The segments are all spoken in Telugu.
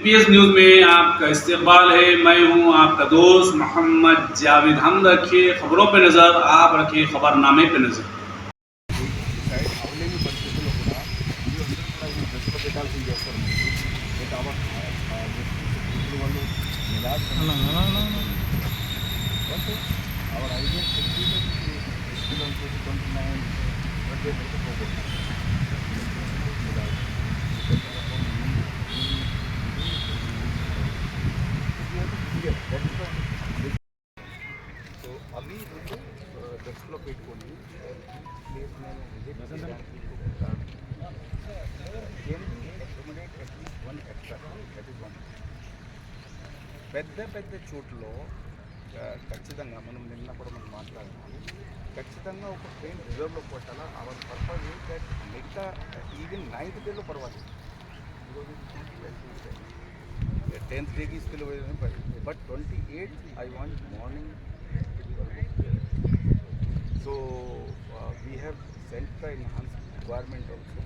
IPS न्यूज़ में आपका इस्तकबाल है। मैं हूं आपका दोस्त मोहम्मद जावेद। हम रखिए खबरों पे नज़र, आप रखिए खबरनामे पे नज़र। సో అవి దృష్టిలో పెట్టుకొని ప్లేస్ నేను విజిట్ చేయడానికి accommodate at least one extra that is one. పెద్ద పెద్ద చోట్ల ఖచ్చితంగా మనం నిన్న కూడా మనం మాట్లాడుతున్నాం, ఖచ్చితంగా ఒక ట్రైన్ రిజర్వ్లో కొట్టాలా. అవర్ పర్పస్ ఇస్ దట్ మిగతా ఈవెన్ 9th డేలో పర్వాలేదు, ఈరోజు 10th డేకి still but 28th I want morning. So we have sent the enhance requirement also.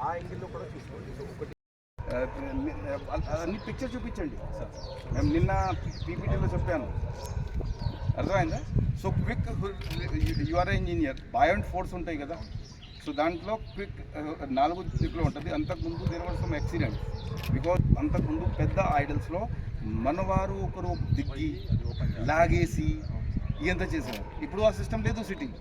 ఆ యాంగిల్లో కూడా చూసుకోండి. సో ఒకటి అన్ని పిక్చర్ చూపించండి సార్. మేము నిన్న పీపీటీలో చెప్పాను, అర్థమైందా? So quick your engineer beyond force ఉంటాయి కదా, సో దాంట్లో క్విక్ 4 క్విక్లో ఉంటుంది. అంతకుముందు there were some accident because అంతకుముందు పెద్ద ఐడల్స్లో మనవారు ఒకరు దిగ్గి లాగేసి ఇదంతా చేసేవారు. ఇప్పుడు ఆ సిస్టమ్ లేదు సిట్టింగ్.